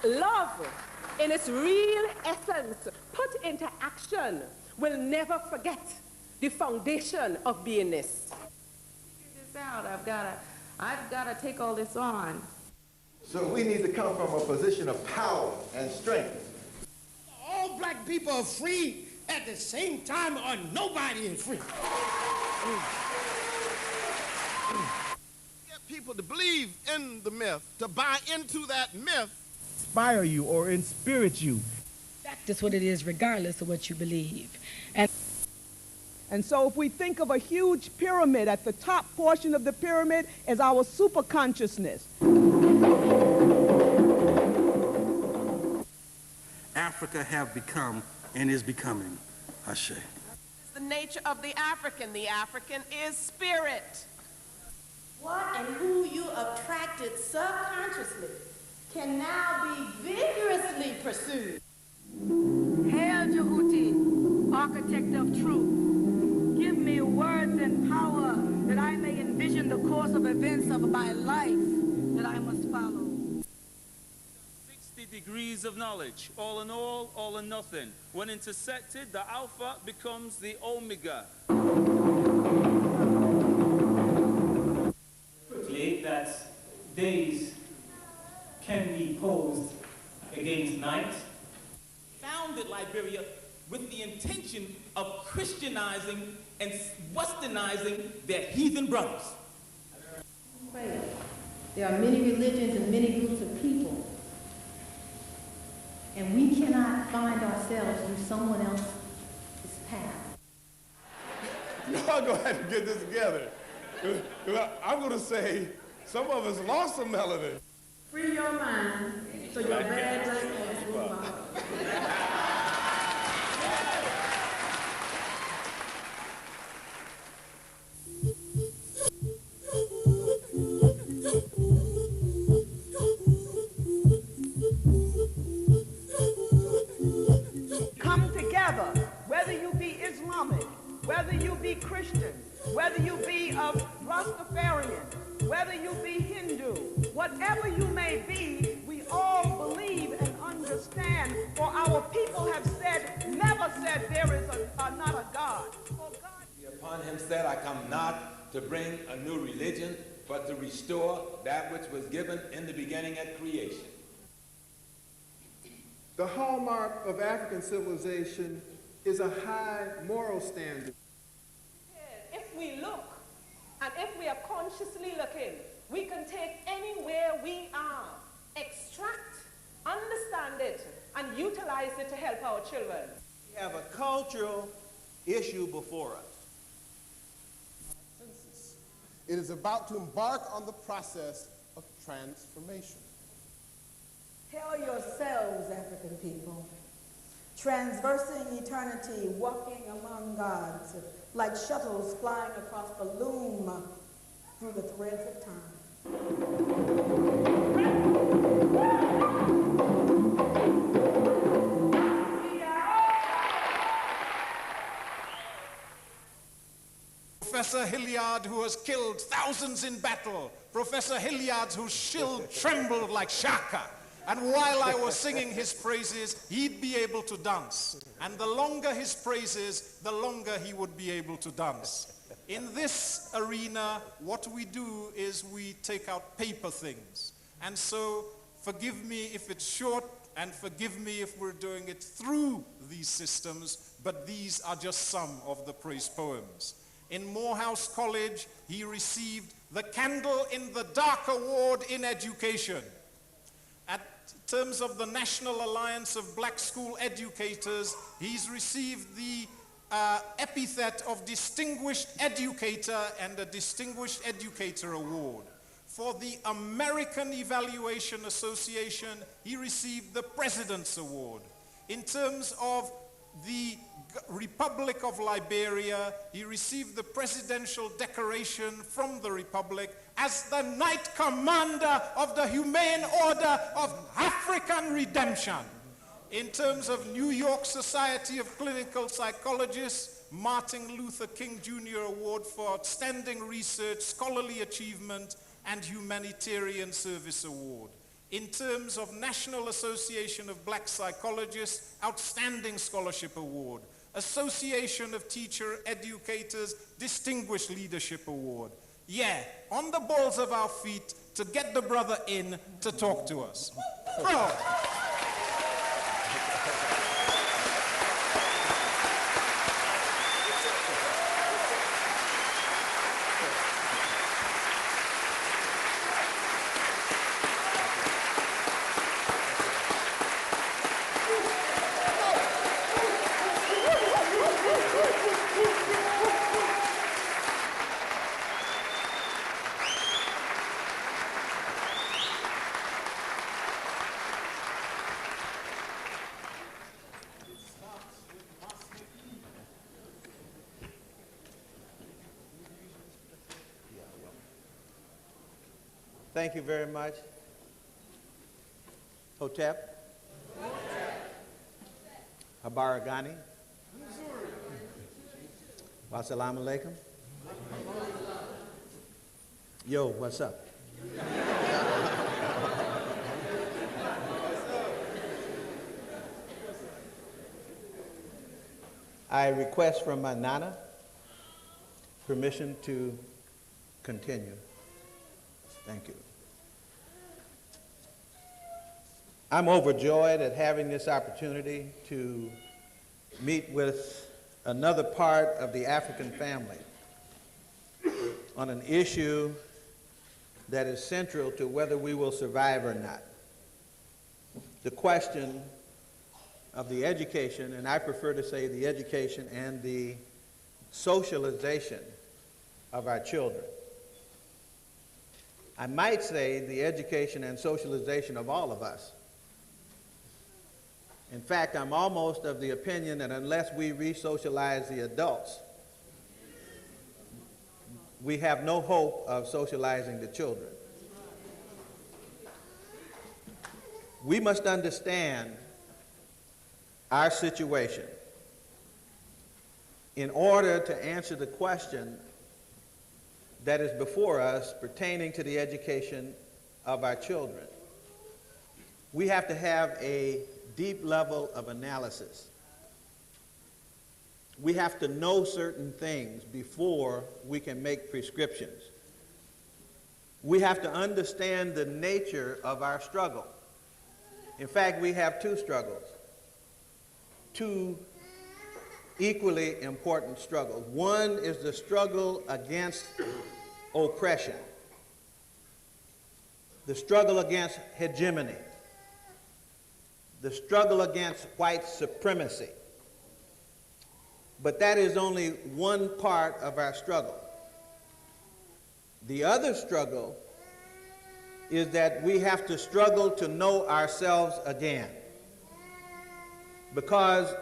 love in its real essence, put into action, will never forget the foundation of beingness. Figure this out. I've got to take all this on. So we need to come from a position of power and strength. All black people are free at the same time, or nobody is free. Get people to believe in the myth, to buy into that myth. Inspire you or inspirit you. Practice what it is regardless of what you believe. And so if we think of a huge pyramid, at the top portion of the pyramid is our superconsciousness. Africa have become and is becoming Ashe. It's the nature of the African. The African is spirit. What and who you attracted subconsciously can now be vigorously pursued. Hail Jehuti, architect of truth. Give me words and power that I may envision the course of events of my life that I must follow. 60 degrees of knowledge, all in all in nothing. When intersected, the alpha becomes the omega. Quickly, that days can be posed against night. Founded Liberia with the intention of Christianizing and westernizing their heathen brothers. There are many religions and many groups of people, and we cannot find ourselves through someone else's path. Y'all go ahead and get this together. I'm going to say some of us lost some melanin. Free your mind so your bad black ass will follow. Come together, whether you be Islamic, whether you be Christian, whether you be of Rastafarian, whether you be Hindu, whatever you may be, we all believe and understand, for our people have said, never said there is not a God. For God. Upon him said, I come not to bring a new religion, but to restore that which was given in the beginning at creation. The hallmark of African civilization is a high moral standard. If we look, and if we are consciously looking, we can take anywhere we are, extract, understand it, and utilize it to help our children. We have a cultural issue before us. It is about to embark on the process of transformation. Tell yourselves, African people, transversing eternity, walking among gods, like shuttles flying across the loom through the threads of time. Professor Hilliard, who has killed thousands in battle. Professor Hilliard, whose shield trembled like Shaka. And while I was singing his praises, he'd be able to dance. And the longer his praises, the longer he would be able to dance. In this arena, what we do is we take out paper things. And so, forgive me if it's short, and forgive me if we're doing it through these systems, but these are just some of the praise poems. In Morehouse College, he received the Candle in the Dark Award in Education. In terms of the National Alliance of Black School Educators, he's received the epithet of Distinguished Educator and the Distinguished Educator Award. For the American Evaluation Association, he received the President's Award. In terms of the Republic of Liberia, he received the Presidential Decoration from the Republic as the Knight Commander of the Humane Order of African Redemption. In terms of New York Society of Clinical Psychologists, Martin Luther King Jr. Award for Outstanding Research, Scholarly Achievement, and Humanitarian Service Award. in terms of National Association of Black Psychologists Outstanding Scholarship Award, Association of Teacher Educators Distinguished Leadership Award. Yeah, on the balls of our feet to get the brother in to talk to us. Bro. Thank you very much. Hotep. Habaragani. Wassalamu alaikum. Yo, what's up? I request from my Nana permission to continue. Thank you. I'm overjoyed at having this opportunity to meet with another part of the African family on an issue that is central to whether we will survive or not. The question of the education, and I prefer to say the education and the socialization of our children. I might say the education and socialization of all of us. In fact, I'm almost of the opinion that unless we re-socialize the adults, we have no hope of socializing the children. We must understand our situation in order to answer the question that is before us pertaining to the education of our children. We have to have a deep level of analysis. We have to know certain things before we can make prescriptions. We have to understand the nature of our struggle. In fact, we have two struggles, two equally important struggles. One is the struggle against oppression, the struggle against hegemony, the struggle against white supremacy. But that is only one part of our struggle. The other struggle is that we have to struggle to know ourselves again. Because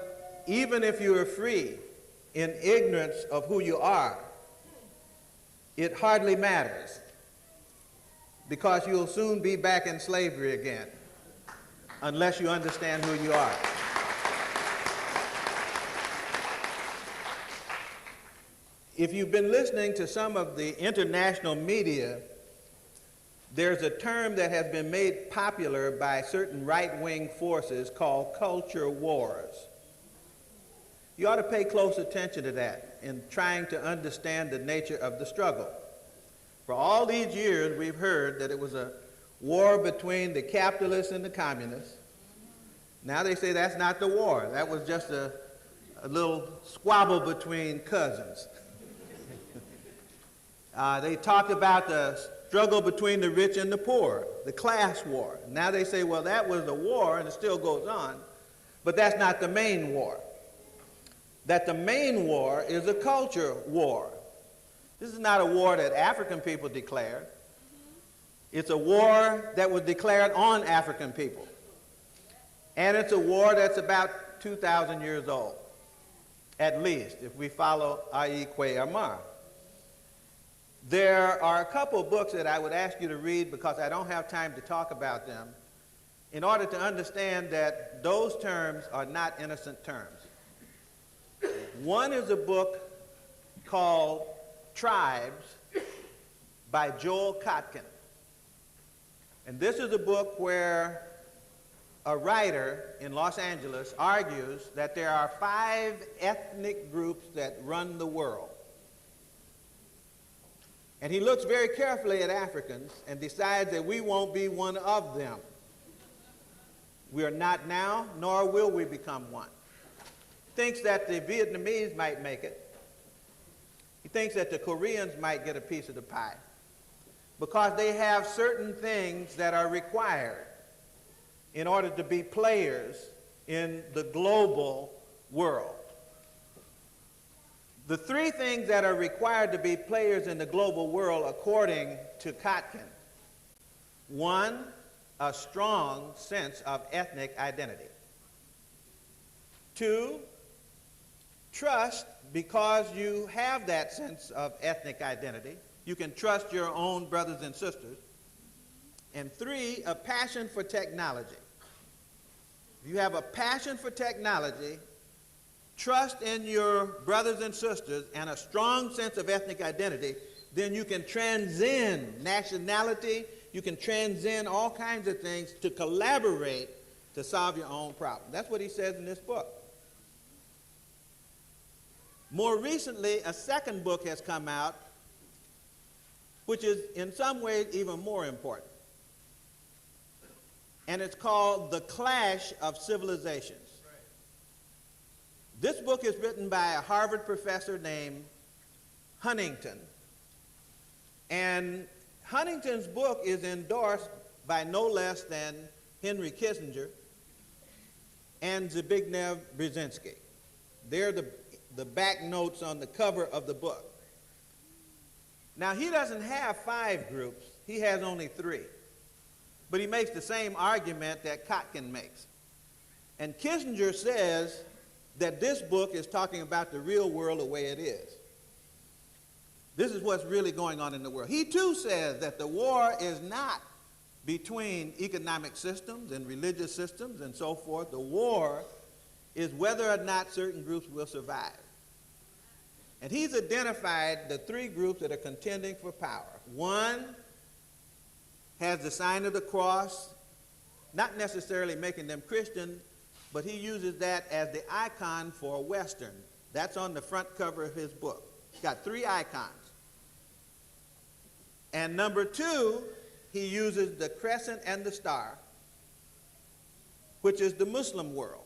even if you are free in ignorance of who you are, it hardly matters, because you'll soon be back in slavery again unless you understand who you are. If you've been listening to some of the international media, there's a term that has been made popular by certain right-wing forces called culture wars. You ought to pay close attention to that in trying to understand the nature of the struggle. For all these years, we've heard that it was a war between the capitalists and the communists. Now they say that's not the war. That was just a little squabble between cousins. They talked about the struggle between the rich and the poor, the class war. Now they say, well, that was a war, and it still goes on, but that's not the main war. That the main war is a culture war. This is not a war that African people declared. It's a war that was declared on African people. And it's a war that's about 2,000 years old, at least, if we follow Aikwe Amar. There are a couple of books that I would ask you to read, because I don't have time to talk about them, in order to understand that those terms are not innocent terms. One is a book called Tribes by Joel Kotkin. And this is a book where a writer in Los Angeles argues that there are 5 ethnic groups that run the world. And he looks very carefully at Africans and decides that we won't be one of them. We are not now, nor will we become one. He thinks that the Vietnamese might make it. He thinks that the Koreans might get a piece of the pie because they have certain things that are required in order to be players in the global world. The 3 things that are required to be players in the global world, according to Kotkin: 1, a strong sense of ethnic identity. 2, trust, because you have that sense of ethnic identity. You can trust your own brothers and sisters. And 3, a passion for technology. If you have a passion for technology, trust in your brothers and sisters, and a strong sense of ethnic identity, then you can transcend nationality, you can transcend all kinds of things to collaborate to solve your own problem. That's what he says in this book. More recently, a second book has come out, which is in some ways even more important. And it's called The Clash of Civilizations. This book is written by a Harvard professor named Huntington. And Huntington's book is endorsed by no less than Henry Kissinger and Zbigniew Brzezinski. They're the back notes on the cover of the book. Now, he doesn't have 5 groups. He has only 3. But he makes the same argument that Kotkin makes. And Kissinger says that this book is talking about the real world the way it is. This is what's really going on in the world. He too says that the war is not between economic systems and religious systems and so forth. The war is whether or not certain groups will survive. And he's identified the 3 groups that are contending for power. 1 has the sign of the cross, not necessarily making them Christian, but he uses that as the icon for Western. That's on the front cover of his book. He's got 3 icons. And number 2, he uses the crescent and the star, which is the Muslim world.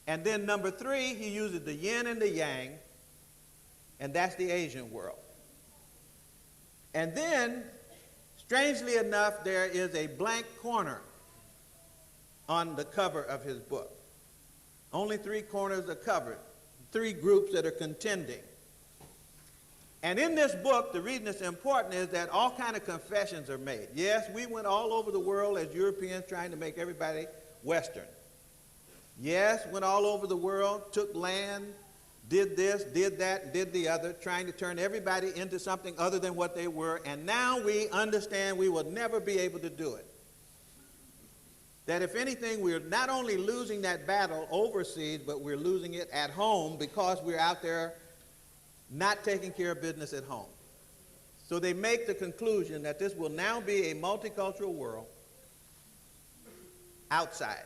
And then number 3, he uses the yin and the yang, and that's the Asian world. And then, strangely enough, there is a blank corner on the cover of his book. Only 3 corners are covered, 3 groups that are contending. And in this book, the reason it's important is that all kinds of confessions are made. Yes, we went all over the world as Europeans trying to make everybody Western. Yes, went all over the world, took land, did this, did that, did the other, trying to turn everybody into something other than what they were. And now we understand we will never be able to do it. That if anything, we're not only losing that battle overseas, but we're losing it at home because we're out there not taking care of business at home. So they make the conclusion that this will now be a multicultural world outside.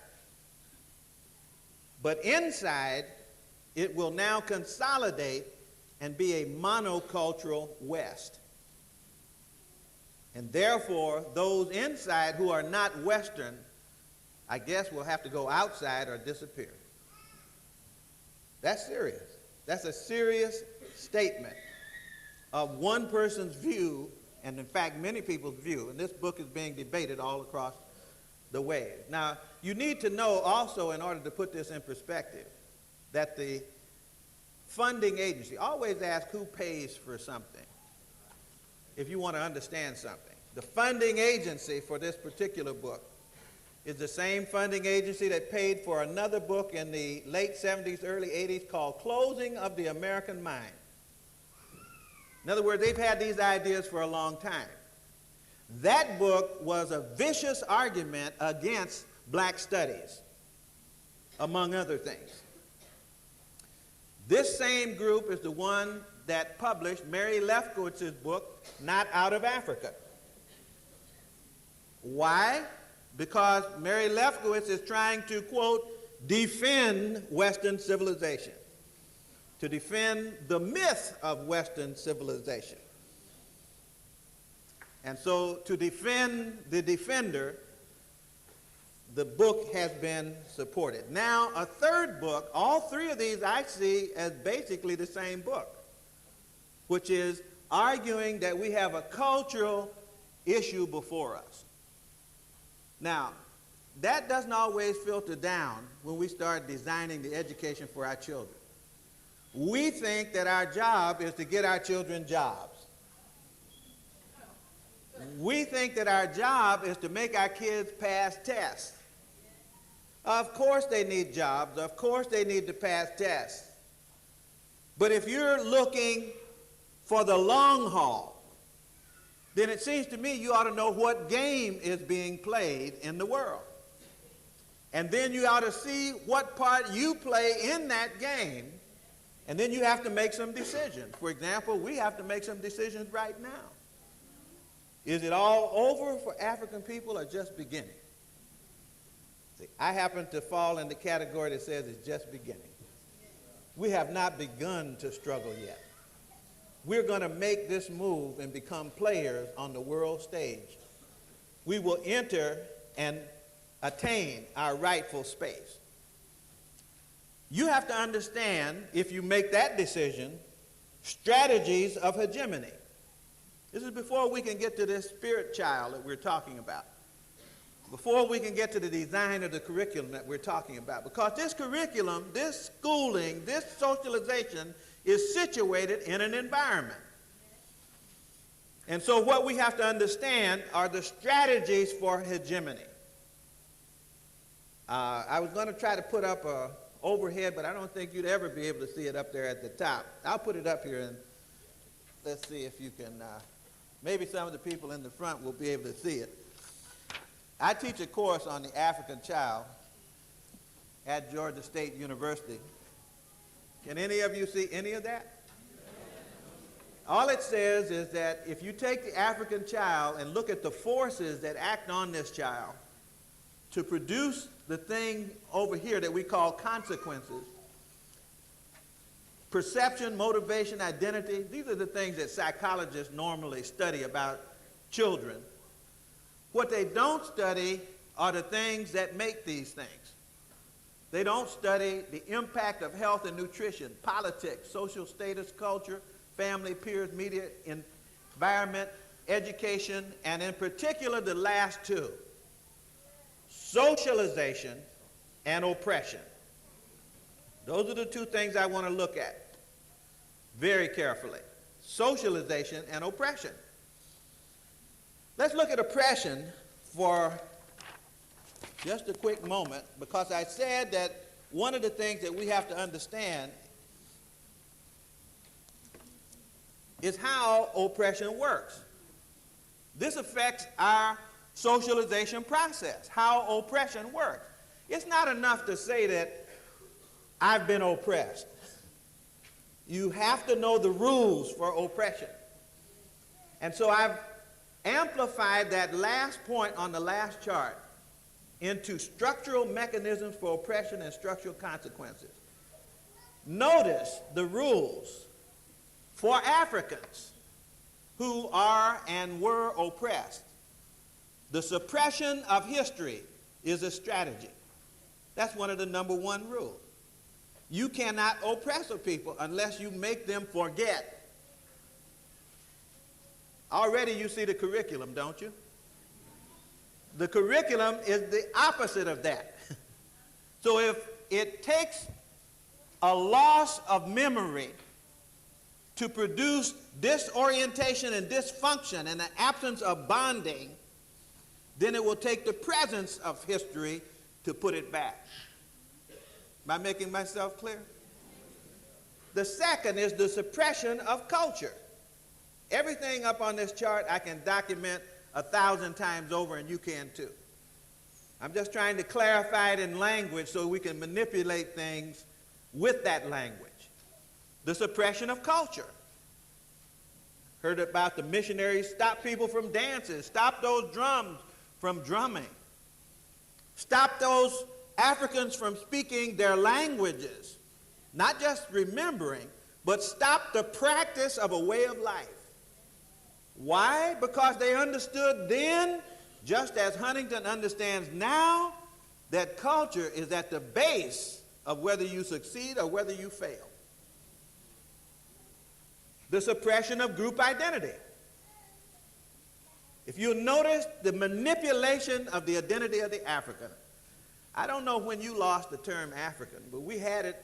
But inside, it will now consolidate and be a monocultural West. And therefore, those inside who are not Western, I guess, will have to go outside or disappear. That's serious. That's a serious statement of one person's view, and in fact, many people's view. And this book is being debated all across the way. Now, you need to know also, in order to put this in perspective, that the funding agency, always ask who pays for something if you want to understand something. The funding agency for this particular book is the same funding agency that paid for another book in the late 70s, early 80s called Closing of the American Mind. In other words, they've had these ideas for a long time. That book was a vicious argument against black studies, among other things. This same group is the one that published Mary Lefkowitz's book, Not Out of Africa. Why? Because Mary Lefkowitz is trying to, quote, defend Western civilization, to defend the myth of Western civilization. And so to defend the defender, the book has been supported. Now, a third book, all three of these I see as basically the same book, which is arguing that we have a cultural issue before us. Now, that doesn't always filter down when we start designing the education for our children. We think that our job is to get our children jobs. We think that our job is to make our kids pass tests. Of course they need jobs. Of course they need to pass tests. But if you're looking for the long haul, then it seems to me you ought to know what game is being played in the world. And then you ought to see what part you play in that game, and then you have to make some decisions. For example, we have to make some decisions right now. Is it all over for African people or just beginning? See, I happen to fall in the category that says it's just beginning. We have not begun to struggle yet. We're going to make this move and become players on the world stage. We will enter and attain our rightful space. You have to understand, if you make that decision, strategies of hegemony. This is before we can get to this spirit child that we're talking about. Before we can get to the design of the curriculum that we're talking about. Because this curriculum, this schooling, this socialization is situated in an environment. And so what we have to understand are the strategies for hegemony. I was going to try to put up an overhead, but I don't think you'd ever be able to see it up there at the top. I'll put it up here, and let's see if you can, maybe some of the people in the front will be able to see it. I teach a course on the African child at Georgia State University. Can any of you see any of that? All it says is that if you take the African child and look at the forces that act on this child to produce the thing over here that we call consequences, perception, motivation, identity, these are the things that psychologists normally study about children. What they don't study are the things that make these things. They don't study the impact of health and nutrition, politics, social status, culture, family, peers, media, environment, education, and in particular the last two, socialization and oppression. Those are the two things I want to look at very carefully. Socialization and oppression. Let's look at oppression for just a quick moment, because I said that one of the things that we have to understand is how oppression works. This affects our socialization process, how oppression works. It's not enough to say that I've been oppressed. You have to know the rules for oppression. And so I've amplified that last point on the last chart into structural mechanisms for oppression and structural consequences. Notice the rules for Africans who are and were oppressed. The suppression of history is a strategy. That's one of the #1 rules. You cannot oppress a people unless you make them forget. Already you see the curriculum, don't you? The curriculum is the opposite of that. So if it takes a loss of memory to produce disorientation and dysfunction and the absence of bonding, then it will take the presence of history to put it back. Am I making myself clear? The second is the suppression of culture. Everything up on this chart I can document 1,000 times over, and you can too. I'm just trying to clarify it in language so we can manipulate things with that language. The suppression of culture. Heard about the missionaries stop people from dances, stop those drums from drumming. Stop those Africans from speaking their languages, not just remembering, but stop the practice of a way of life. Why? Because they understood then, just as Huntington understands now, that culture is at the base of whether you succeed or whether you fail. The suppression of group identity. If you notice the manipulation of the identity of the African, I don't know when you lost the term African, but we had it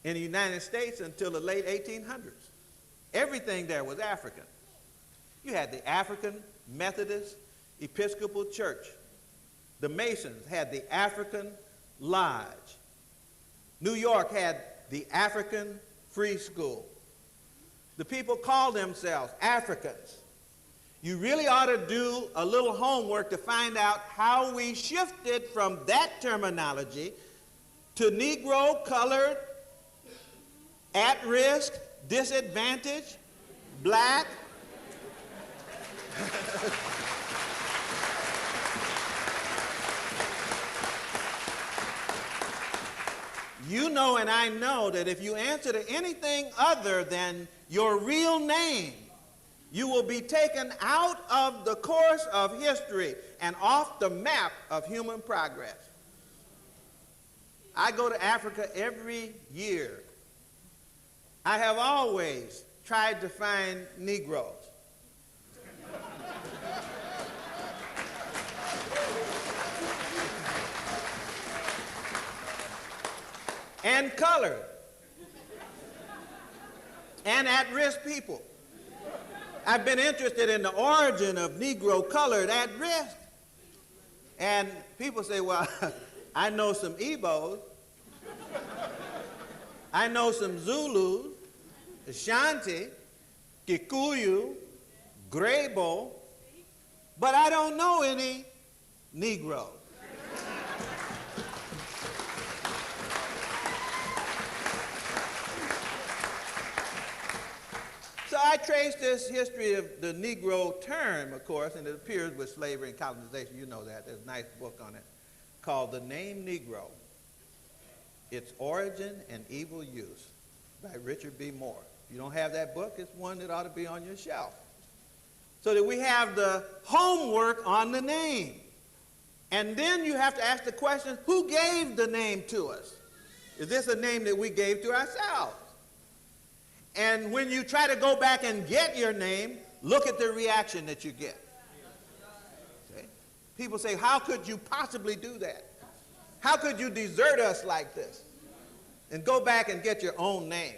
in the United States until the late 1800s. Everything there was African. You had the African Methodist Episcopal Church. The Masons had the African Lodge. New York had the African Free School. The people called themselves Africans. You really ought to do a little homework to find out how we shifted from that terminology to Negro, colored, at risk, disadvantaged, black. You know and I know that if you answer to anything other than your real name, you will be taken out of the course of history and off the map of human progress. I go to Africa every year. I have always tried to find Negroes. And colored, and at-risk people. I've been interested in the origin of Negro colored at risk. And people say, well, I know some Igbos, I know some Zulus, Ashanti, Kikuyu, Grebo, but I don't know any Negroes. So I traced this history of the Negro term, of course, and it appears with slavery and colonization. You know that. There's a nice book on it called The Name Negro, Its Origin and Evil Use by Richard B. Moore. If you don't have that book, it's one that ought to be on your shelf. So that we have the homework on the name. And then you have to ask the question, who gave the name to us? Is this a name that we gave to ourselves? And when you try to go back and get your name, look at the reaction that you get. Okay? People say, how could you possibly do that? How could you desert us like this? And go back and get your own name.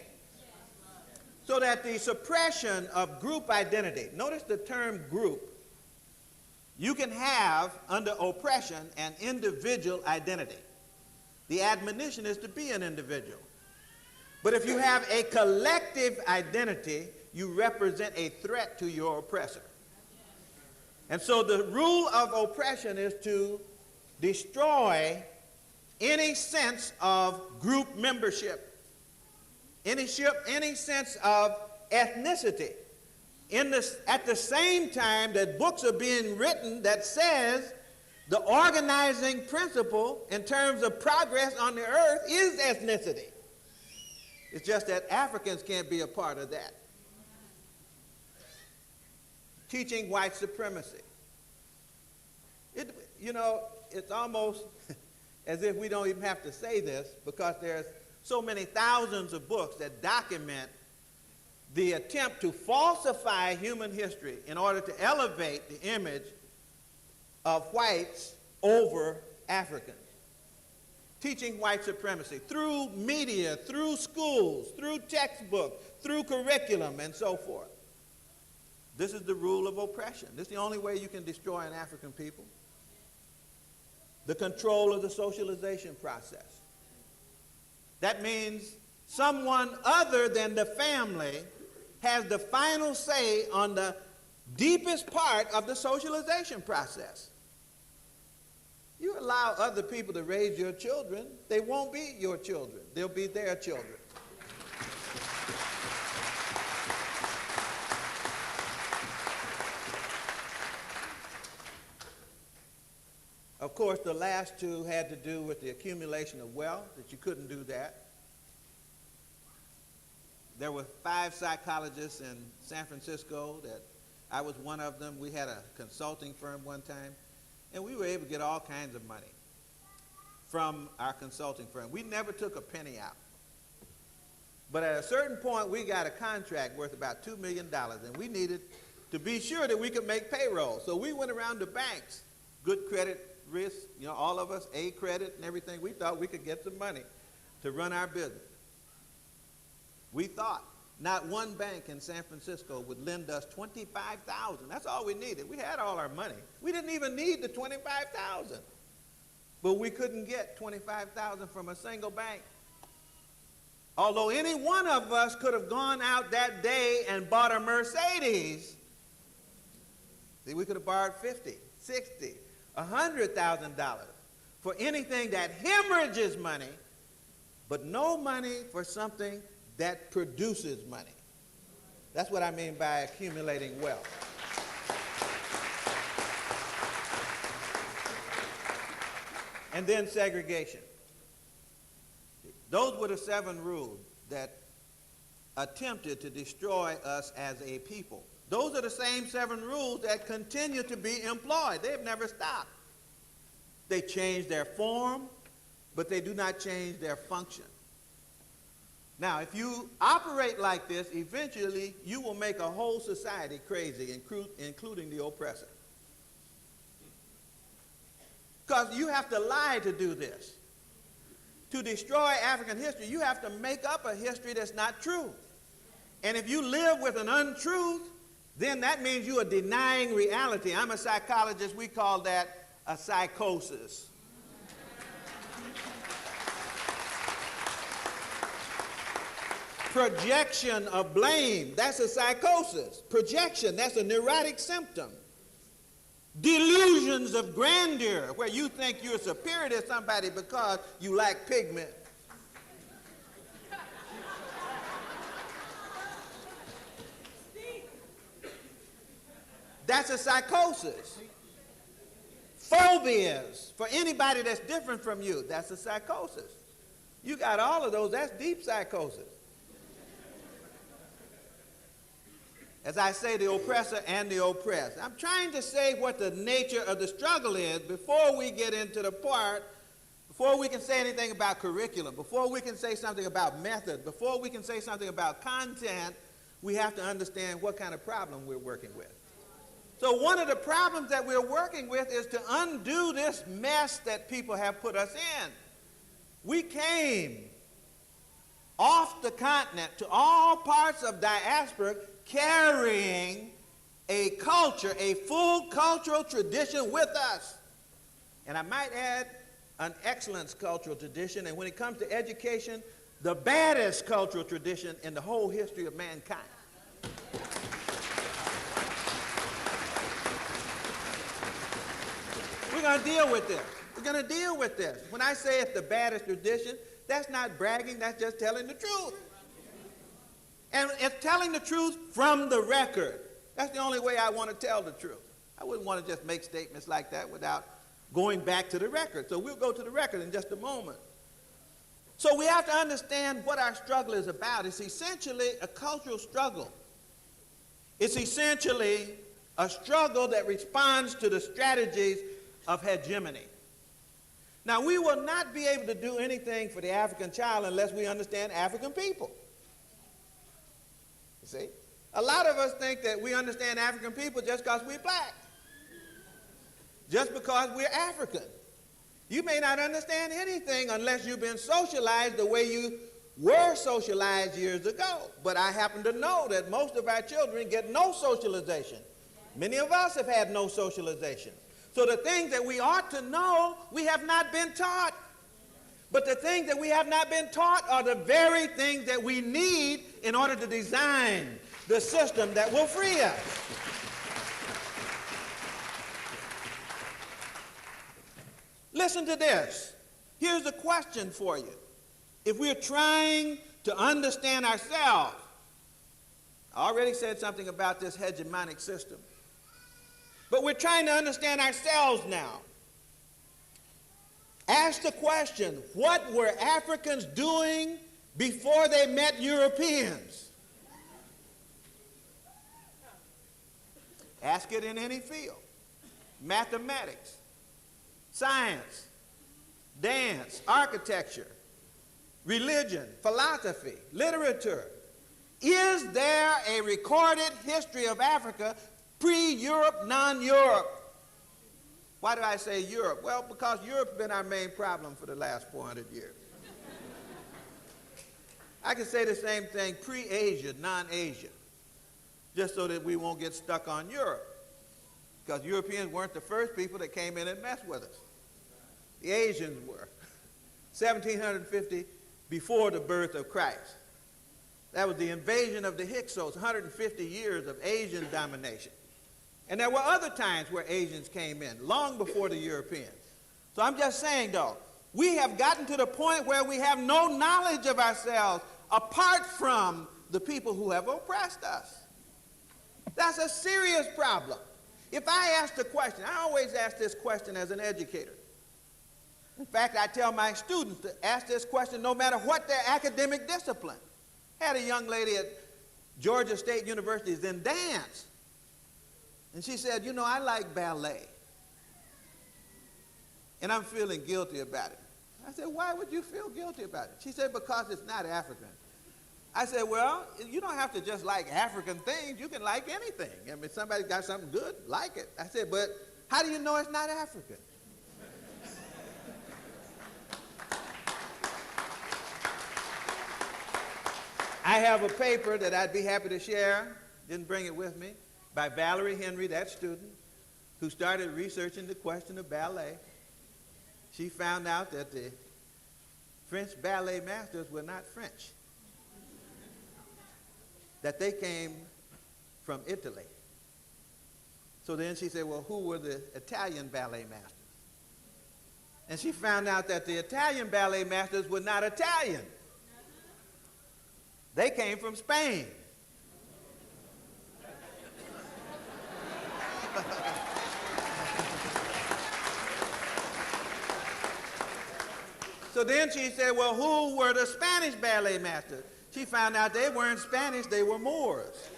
So that the suppression of group identity, notice the term group, you can have under oppression an individual identity. The admonition is to be an individual. But if you have a collective identity, you represent a threat to your oppressor. And so the rule of oppression is to destroy any sense of group membership, any sense of ethnicity. At the same time that books are being written that says the organizing principle in terms of progress on the earth is ethnicity. It's just that Africans can't be a part of that. Teaching white supremacy. It's almost as if we don't even have to say this because there's so many thousands of books that document the attempt to falsify human history in order to elevate the image of whites over Africans. Teaching white supremacy through media, through schools, through textbooks, through curriculum, and so forth. This is the rule of oppression. This is the only way you can destroy an African people. The control of the socialization process. That means someone other than the family has the final say on the deepest part of the socialization process. You allow other people to raise your children, they won't be your children. They'll be their children. Of course, the last two had to do with the accumulation of wealth, that you couldn't do that. There were 5 psychologists in San Francisco that I was one of them. We had a consulting firm one time, and we were able to get all kinds of money from our consulting firm. We never took a penny out. But at a certain point, we got a contract worth about $2 million, and we needed to be sure that we could make payroll. So we went around to banks, good credit risk, all of us, A credit and everything. We thought we could get some money to run our business. We thought not one bank in San Francisco would lend us $25,000. That's all we needed. We had all our money. We didn't even need the $25,000. But we couldn't get $25,000 from a single bank. Although any one of us could have gone out that day and bought a Mercedes, see, we could have borrowed $50,000, $60,000, $100,000 for anything that hemorrhages money, but no money for something that produces money. That's what I mean by accumulating wealth. And then segregation. Those were the 7 rules that attempted to destroy us as a people. Those are the same 7 rules that continue to be employed. They've never stopped. They change their form, but they do not change their function. Now, if you operate like this, eventually you will make a whole society crazy, including the oppressor. Because you have to lie to do this. To destroy African history, you have to make up a history that's not true. And if you live with an untruth, then that means you are denying reality. I'm a psychologist. We call that a psychosis. Projection of blame, that's a psychosis. Projection, that's a neurotic symptom. Delusions of grandeur, where you think you're superior to somebody because you lack pigment. That's a psychosis. Phobias, for anybody that's different from you, that's a psychosis. You got all of those, that's deep psychosis. As I say, the oppressor and the oppressed. I'm trying to say what the nature of the struggle is before we get into the part, before we can say anything about curriculum, before we can say something about method, before we can say something about content, we have to understand what kind of problem we're working with. So one of the problems that we're working with is to undo this mess that people have put us in. We came off the continent to all parts of diaspora carrying a culture, a full cultural tradition with us. And I might add an excellence cultural tradition, and when it comes to education, the baddest cultural tradition in the whole history of mankind. We're going to deal with this. We're going to deal with this. When I say it's the baddest tradition, that's not bragging, that's just telling the truth. And it's telling the truth from the record. That's the only way I want to tell the truth. I wouldn't want to just make statements like that without going back to the record. So we'll go to the record in just a moment. So we have to understand what our struggle is about. It's essentially a cultural struggle. It's essentially a struggle that responds to the strategies of hegemony. Now, we will not be able to do anything for the African child unless we understand African people. You see? A lot of us think that we understand African people just because we're black, just because we're African. You may not understand anything unless you've been socialized the way you were socialized years ago. But I happen to know that most of our children get no socialization. Many of us have had no socialization. So the things that we ought to know, we have not been taught. But the things that we have not been taught are the very things that we need in order to design the system that will free us. Listen to this. Here's a question for you. If we're trying to understand ourselves, I already said something about this hegemonic system. But we're trying to understand ourselves now. Ask the question, what were Africans doing before they met Europeans? Ask it in any field. Mathematics, science, dance, architecture, religion, philosophy, literature. Is there a recorded history of Africa pre-Europe, non-Europe? Why do I say Europe? Well, because Europe's been our main problem for the last 400 years. I can say the same thing pre-Asia, non-Asia, just so that we won't get stuck on Europe. Because Europeans weren't the first people that came in and messed with us. The Asians were. 1750 before the birth of Christ. That was the invasion of the Hyksos, 150 years of Asian domination. And there were other times where Asians came in, long before the Europeans. So I'm just saying, though, we have gotten to the point where we have no knowledge of ourselves apart from the people who have oppressed us. That's a serious problem. If I ask the question, I always ask this question as an educator. In fact, I tell my students to ask this question no matter what their academic discipline. I had a young lady at Georgia State University is in dance. And she said, you know, I like ballet. And I'm feeling guilty about it. I said, why would you feel guilty about it? She said, because it's not African. I said, well, you don't have to just like African things. You can like anything. I mean, if somebody's got something good, like it. I said, but how do you know it's not African? I have a paper that I'd be happy to share, didn't bring it with me, by Valerie Henry, that student, who started researching the question of ballet. She found out that the French ballet masters were not French, that they came from Italy. So then she said, well, who were the Italian ballet masters? And she found out that the Italian ballet masters were not Italian. They came from Spain. So then she said, well, who were the Spanish ballet masters? She found out they weren't Spanish, they were Moors.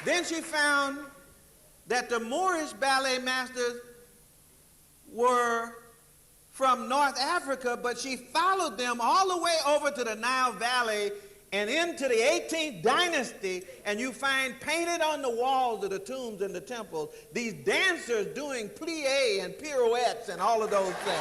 Then she found that the Moorish ballet masters were from North Africa, but she followed them all the way over to the Nile Valley and into the 18th dynasty, and you find painted on the walls of the tombs and the temples these dancers doing plie and pirouettes and all of those things.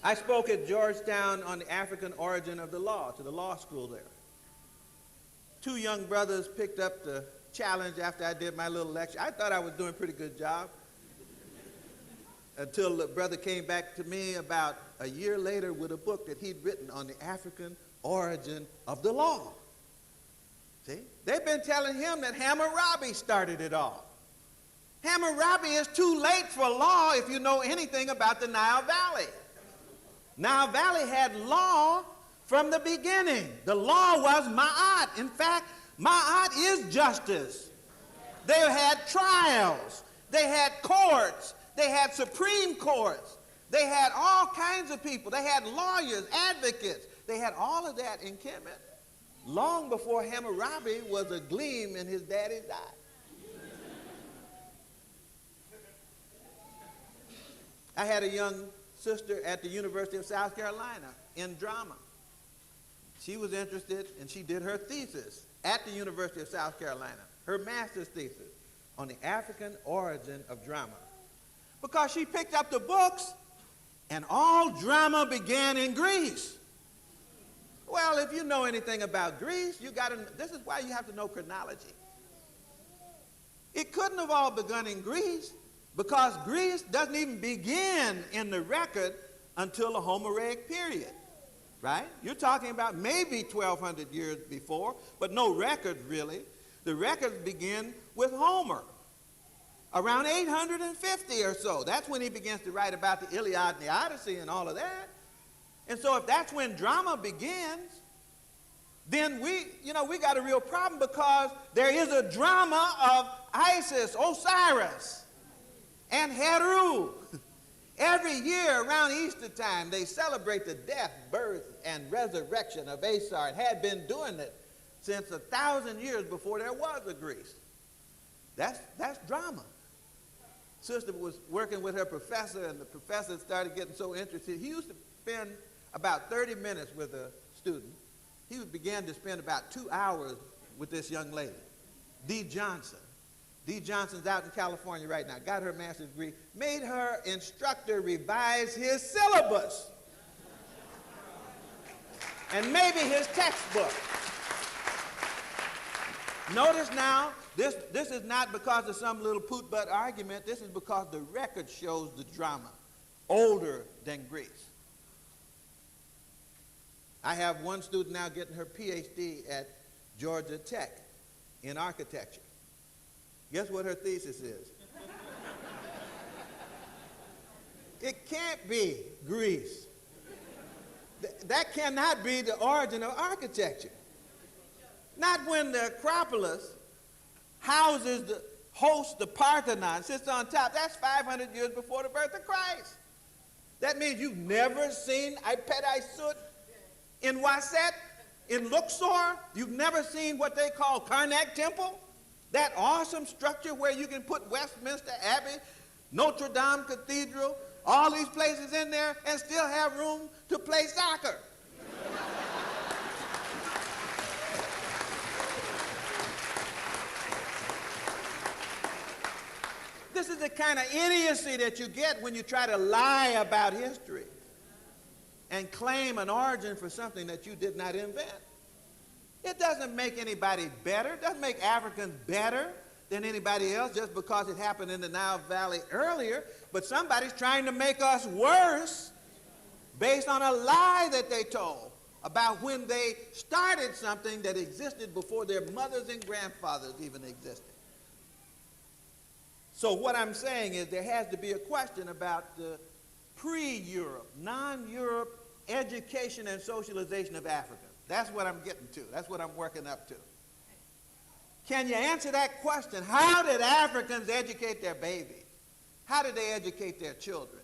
I spoke at Georgetown on the African origin of the law, to the law school there. Two young brothers picked up the challenge after I did my little lecture. I thought I was doing a pretty good job until the brother came back to me about a year later with a book that he'd written on the African origin of the law. See? They've been telling him that Hammurabi started it all. Hammurabi is too late for law if you know anything about the Nile Valley. Nile Valley had law from the beginning. The law was ma'at. In fact, ma'at is justice. They had trials. They had courts. They had supreme courts. They had all kinds of people. They had lawyers, advocates. They had all of that in Kemet long before Hammurabi was a gleam in his daddy's eye. I had a young sister at the University of South Carolina in drama. She was interested, and she did her thesis at the University of South Carolina, her master's thesis on the African origin of drama. Because she picked up the books, and all drama began in Greece. Well, if you know anything about Greece, this is why you have to know chronology. It couldn't have all begun in Greece, because Greece doesn't even begin in the record until the Homeric period, right? You're talking about maybe 1,200 years before, but no records really. The records begin with Homer. around 850 or so. That's when he begins to write about the Iliad and the Odyssey and all of that. And so if that's when drama begins, then we got a real problem, because there is a drama of Isis, Osiris, and Heru. Every year around Easter time, they celebrate the death, birth, and resurrection of Asa, and had been doing it since 1,000 years before there was a Greece. That's drama. Sister was working with her professor, and the professor started getting so interested. He used to spend about 30 minutes with a student. He began to spend about 2 hours with this young lady, Dee Johnson. Dee Johnson's out in California right now, got her master's degree, made her instructor revise his syllabus and maybe his textbook. Notice now, this is not because of some little poot-butt argument. This is because the record shows the drama, older than Greece. I have one student now getting her PhD at Georgia Tech in architecture. Guess what her thesis is? It can't be Greece. That cannot be the origin of architecture. Not when the Acropolis hosts the Parthenon, sits on top. That's 500 years before the birth of Christ. That means you've never seen Ipet-Isut in Waset, in Luxor. You've never seen what they call Karnak Temple, that awesome structure where you can put Westminster Abbey, Notre Dame Cathedral, all these places in there, and still have room to play soccer. This is the kind of idiocy that you get when you try to lie about history and claim an origin for something that you did not invent. It doesn't make anybody better. It doesn't make Africans better than anybody else just because it happened in the Nile Valley earlier. But somebody's trying to make us worse based on a lie that they told about when they started something that existed before their mothers and grandfathers even existed. So what I'm saying is there has to be a question about the pre-Europe, non-Europe education and socialization of Africans. That's what I'm getting to. That's what I'm working up to. Can you answer that question? How did Africans educate their babies? How did they educate their children?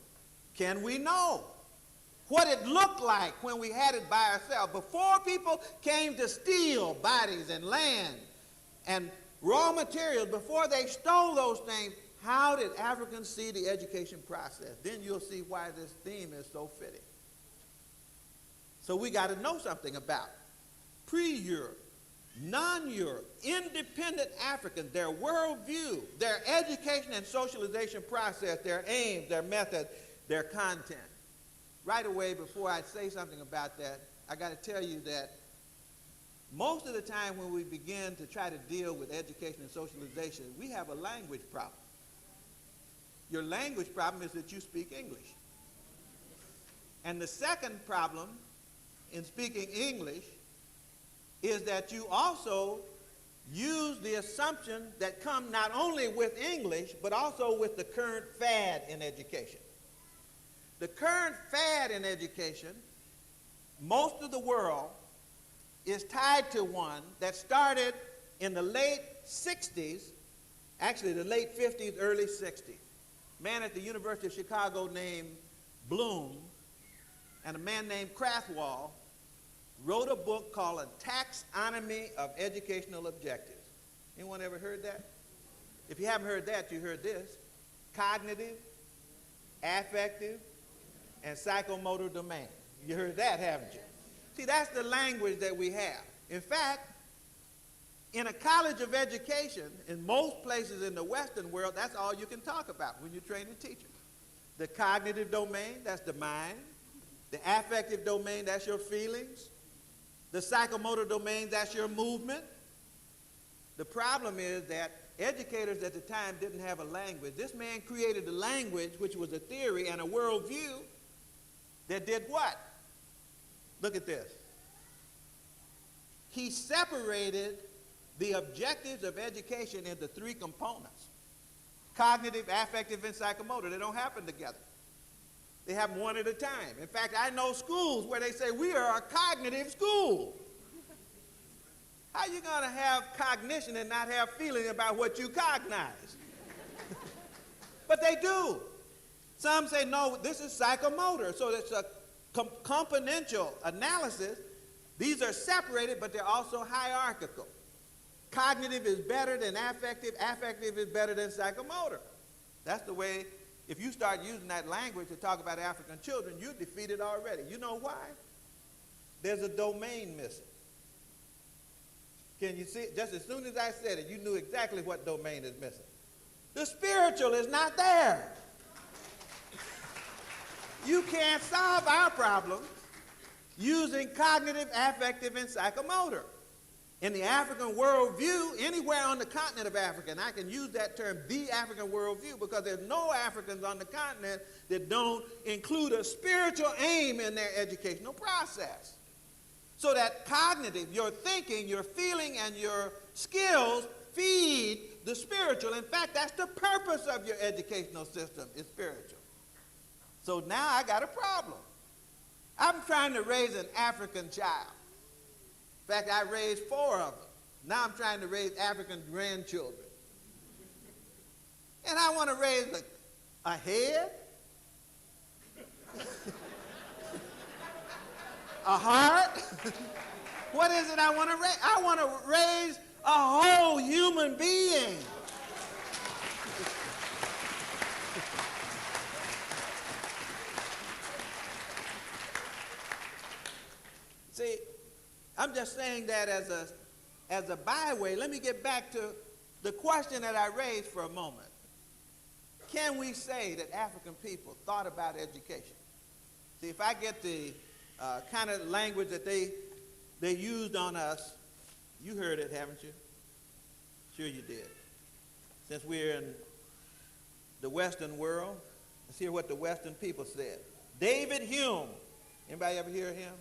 Can we know what it looked like when we had it by ourselves? Before people came to steal bodies and land and raw materials, before they stole those things, how did Africans see the education process? Then you'll see why this theme is so fitting. So we got to know something about pre-Europe, non-Europe, independent Africans, their worldview, their education and socialization process, their aims, their methods, their content. Right away, before I say something about that, I got to tell you that most of the time when we begin to try to deal with education and socialization, we have a language problem. Your language problem is that you speak English. And the second problem in speaking English is that you also use the assumptions that come not only with English, but also with the current fad in education. The current fad in education, most of the world, is tied to one that started in the late 60s, actually the late 50s, early 60s. A man at the University of Chicago named Bloom and a man named Krathwohl wrote a book called A Taxonomy of Educational Objectives. Anyone ever heard that? If you haven't heard that, you heard this. Cognitive, affective, and psychomotor domain. You heard that, haven't you? See, that's the language that we have. In fact, in a college of education, in most places in the Western world, that's all you can talk about when you're training teachers. The cognitive domain, that's the mind. The affective domain, that's your feelings. The psychomotor domain, that's your movement. The problem is that educators at the time didn't have a language. This man created a language, which was a theory and a worldview that did what? Look at this. He separated the objectives of education into three components: Cognitive, affective, and psychomotor. They don't happen together. They happen one at a time. In fact, I know schools where they say, we are a cognitive school. How are you going to have cognition and not have feeling about what you cognize? But they do. Some say, no, this is psychomotor. So it's a componential analysis. These are separated, but they're also hierarchical. Cognitive is better than affective. Affective is better than psychomotor. That's the way, if you start using that language to talk about African children, you're defeated already. You know why? There's a domain missing. Can you see it? Just as soon as I said it, you knew exactly what domain is missing. The spiritual is not there. You can't solve our problem using cognitive, affective, and psychomotor. In the African worldview, anywhere on the continent of Africa, and I can use that term, the African worldview, because there's no Africans on the continent that don't include a spiritual aim in their educational process. So that cognitive, your thinking, your feeling, and your skills feed the spiritual. In fact, that's the purpose of your educational system, is spiritual. So now I got a problem. I'm trying to raise an African child. In fact, I raised 4 of them. Now I'm trying to raise African grandchildren. And I want to raise a head, a heart. What is it I want to raise? I want to raise a whole human being. See, I'm just saying that as a byway. Let me get back to the question that I raised for a moment. Can we say that African people thought about education? See, if I get the kind of language that they used on us, you heard it, haven't you? Sure you did. Since we're in the Western world, let's hear what the Western people said. David Hume. Anybody ever hear of him?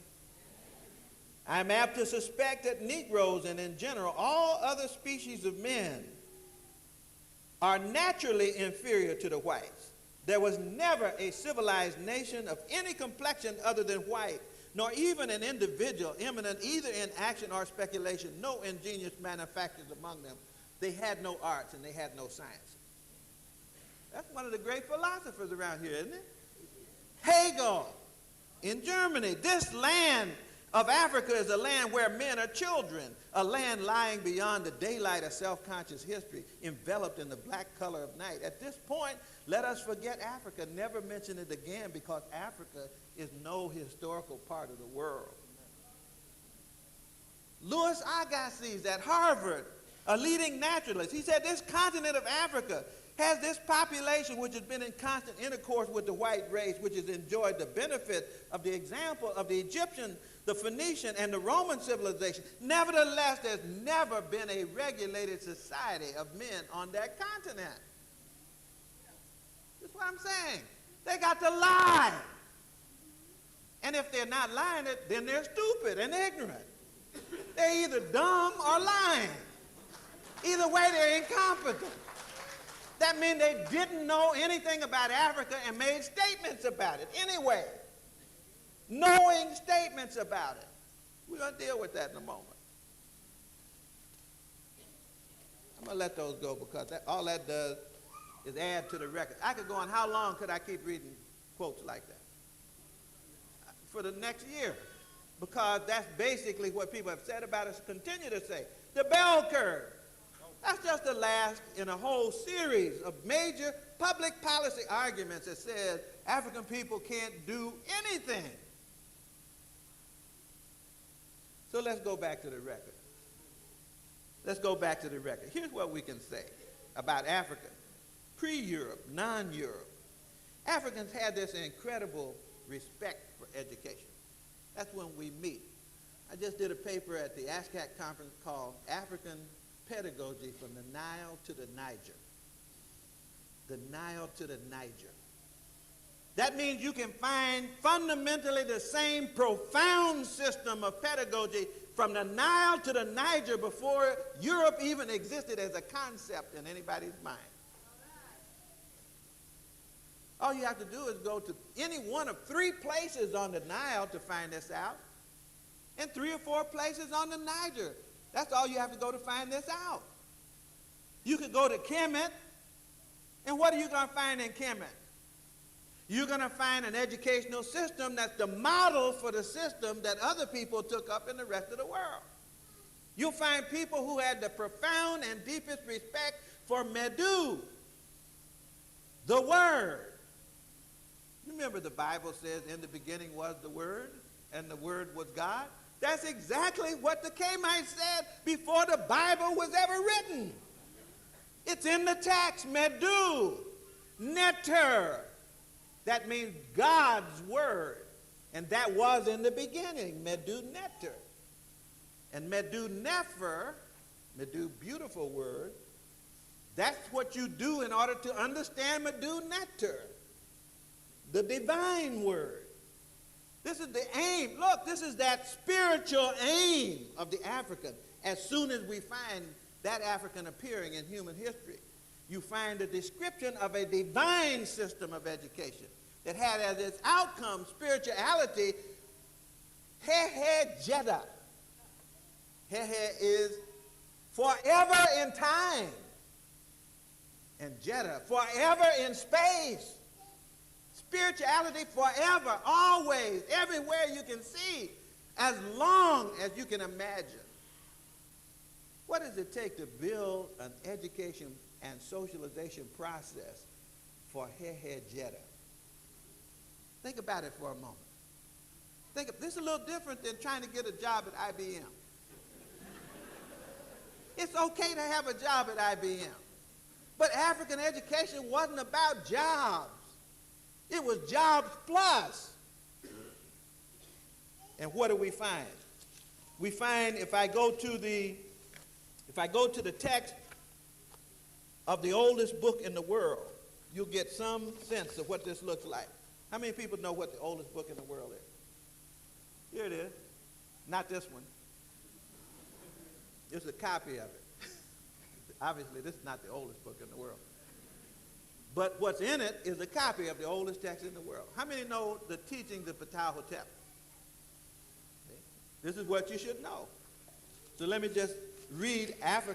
I'm apt to suspect that Negroes and in general all other species of men are naturally inferior to the whites. There was never a civilized nation of any complexion other than white, nor even an individual eminent either in action or speculation, no ingenious manufacturers among them. They had no arts and they had no science. That's one of the great philosophers around here, isn't it? Hegel in Germany. This land of Africa is a land where men are children, a land lying beyond the daylight of self-conscious history, enveloped in the black color of night. At this point, let us forget Africa, never mention it again, because Africa is no historical part of the world. Louis Agassiz at Harvard, a leading naturalist, he said this continent of Africa has this population which has been in constant intercourse with the white race, which has enjoyed the benefit of the example of the Egyptian, the Phoenician, and the Roman civilization. Nevertheless, there's never been a regulated society of men on that continent. That's what I'm saying. They got to lie. And if they're not lying, then they're stupid and ignorant. They're either dumb or lying. Either way, they're incompetent. That means they didn't know anything about Africa and made statements about it anyway. Knowing statements about it. We're going to deal with that in a moment. I'm going to let those go because all that does is add to the record. I could go on. How long could I keep reading quotes like that? For the next year. Because that's basically what people have said about us, continue to say. The bell curve. That's just the last in a whole series of major public policy arguments that says African people can't do anything. So let's go back to the record. Let's go back to the record. Here's what we can say about Africa. Pre-Europe, non-Europe. Africans had this incredible respect for education. That's when we meet. I just did a paper at the ASCAC conference called African Pedagogy from the Nile to the Niger. The Nile to the Niger. That means you can find fundamentally the same profound system of pedagogy from the Nile to the Niger before Europe even existed as a concept in anybody's mind. All you have to do is go to any one of 3 places on the Nile to find this out, and 3 or 4 places on the Niger. That's all you have to go to find this out. You could go to Kemet, and what are you going to find in Kemet? You're going to find an educational system that's the model for the system that other people took up in the rest of the world. You'll find people who had the profound and deepest respect for Medu, the Word. Remember the Bible says, in the beginning was the Word, and the Word was God. That's exactly what the Kamites said before the Bible was ever written. It's in the text, Medu, Neter. That means God's Word. And that was in the beginning, Medu Neter. And Medu Nefer, Medu, beautiful word, that's what you do in order to understand Medu Neter, the divine word. This is the aim. Look, this is that spiritual aim of the African. As soon as we find that African appearing in human history, you find a description of a divine system of education that had as its outcome spirituality. Hehe Jeddah. Hehe is forever in time, and Jeddah, forever in space. Spirituality forever, always, everywhere you can see, as long as you can imagine. What does it take to build an education and socialization process for Hehe Jeddah? Think about it for a moment. This is a little different than trying to get a job at IBM. It's okay to have a job at IBM. But African education wasn't about jobs. It was jobs plus. And what do we find? We find if I go to the text of the oldest book in the world, you'll get some sense of what this looks like. How many people know what the oldest book in the world is? Here it is. Not this one. It's a copy of it. Obviously, this is not the oldest book in the world. But what's in it is a copy of the oldest text in the world. How many know the teachings of Ptah-hotep? This is what you should know. So let me just read Africa.